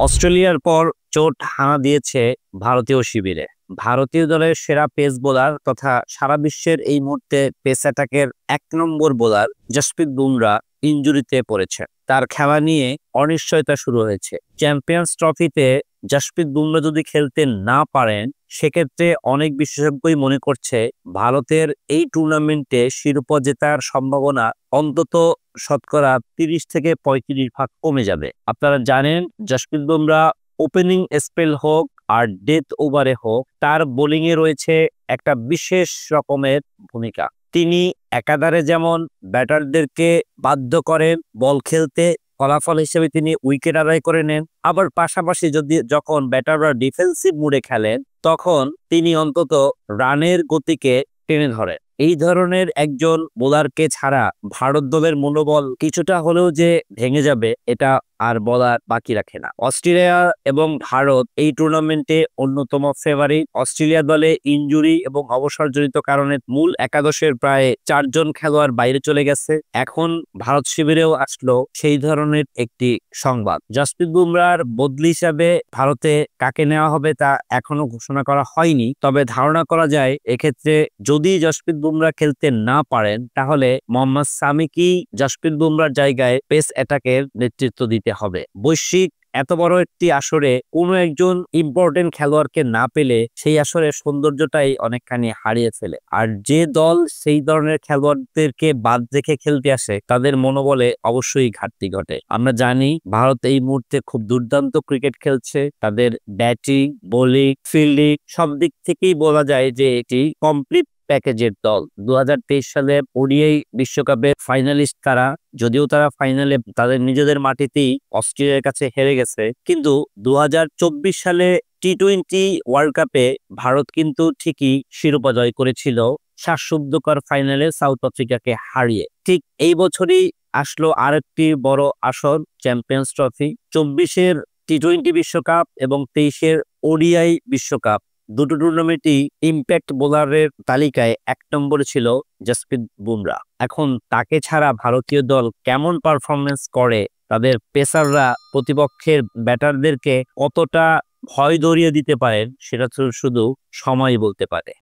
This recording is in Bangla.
অস্ট্রেলিয়ার পর চোট হানা দিয়েছে ভারতীয় শিবিরে। ভারতীয় দলের সেরা পেস বোলার তথা সারা বিশ্বের এই মুহূর্তে পেস অ্যাটাকের 1 নম্বর বোলার জসপ্রীত বুমরা ইনজুরিতে পড়েছে। তার খেলা নিয়ে অনিশ্চয়তা শুরু হয়েছে। চ্যাম্পিয়ন্স ট্রফিতে জসপ্রীত বুমরা যদি খেলতে না পারেন, সেক্ষেত্রে অনেক বিশেষজ্ঞই মনে করছে ভারতের এই টুর্নামেন্টে শিরোপা জেতার সম্ভাবনা অন্তত শতকরা 30 থেকে 35% কমে যাবে। আপনারা জানেন, জসপ্রীত বুমরা ওপেনিং স্পেল হোক আর ডেথ ওভারে হোক, তার বোলিং এ রয়েছে একটা বিশেষ রকমের ভূমিকা। তিনি একাধারে যেমন ব্যাটারদেরকে বাধ্য করেন বল খেলতে, ফলাফল হিসেবে তিনি উইকেট আদায় করে নেন, আবার পাশাপাশি যখন ব্যাটাররা ডিফেন্সিভ মুডে খেলেন, তখন তিনি অন্তত রানের গতিকে টেনে ধরেন। এই ধরনের একজন বোলারকে ছাড়া ভারত দলের মনোবল কিছুটা হলেও যে ভেঙে যাবে, এটা আর বলার বাকি রাখে না। অস্ট্রেলিয়া এবং ভারত এই টুর্নামেন্টে অন্যতম ফেভারিট। অস্ট্রেলিয়া দলে ইনজুরি এবং অবসরজনিত কারণে মূল একাদশের প্রায় 4 জন খেলোয়াড় বাইরে চলে গেছে। এখন ভারত শিবিরেও আসলো সেই ধরনের একটি সংবাদ। জসপ্রীত বুমরার বদলি হিসাবে ভারতে কাকে নেওয়া হবে তা এখনো ঘোষণা করা হয়নি, তবে ধারণা করা যায় এক্ষেত্রে যদি জসপ্রীত বুমরা খেলতে না পারেন, তাহলে মোহাম্মদ সামিকেই জসপ্রীত বুমরার জায়গায় পেস অ্যাটাকের নেতৃত্ব দিতে হবে। বৈশ্বিক এত বড় একটি আসরে কোনো একজন ইম্পর্টেন্ট খেলোয়াড়কে না পেলে সেই আসরের সৌন্দর্যটাই অনেকখানি হারিয়ে ফেলে। আর যে দল সেই ধরনের খেলোয়াড়দেরকে বাদ রেখে খেলতে আসে, তাদের মনোবলে অবশ্যই ঘাটতি ঘটে। আমরা জানি ভারত এই মুহূর্তে খুব দুর্দান্ত ক্রিকেট খেলছে। তাদের ব্যাটিং, বোলিং, ফিল্ডিং সব দিক থেকেই বলা যায় যে এটি কমপ্লিট প্যাকেজের দল। 2023 সালে ওডিআই বিশ্বকাপের ফাইনালিস্ট তারা, যদিও তারা ফাইনালে তাদের নিজেদের মাটিতেই অস্ট্রেলিয়ার কাছে হেরে গেছে, কিন্তু 2024 সালে টি-20 ওয়ার্ল্ড কাপে ভারত কিন্তু ঠিকই শিরোপা জয় করেছিল শ্বাসরুদ্ধকর ফাইনালে সাউথ আফ্রিকাকে হারিয়ে। ঠিক এই বছরই আসলো আরেকটি বড় আসর, চ্যাম্পিয়ন্স ট্রফি। 24-এর টি-20 বিশ্বকাপ এবং 23-এর ওডিআই বিশ্বকাপ, দুটো টুর্নামেন্টই ইম্প্যাক্ট বোলারের তালিকায় 1 নম্বরে ছিল জসপ্রীত বুমরা। এখন তাকে ছাড়া ভারতীয় দল কেমন পারফরমেন্স করে, তাদের পেসাররা প্রতিপক্ষের ব্যাটারদেরকে কতটা ভয় ধরিয়ে দিতে পারেন, সেটা তো শুধু সময় বলতে পারে।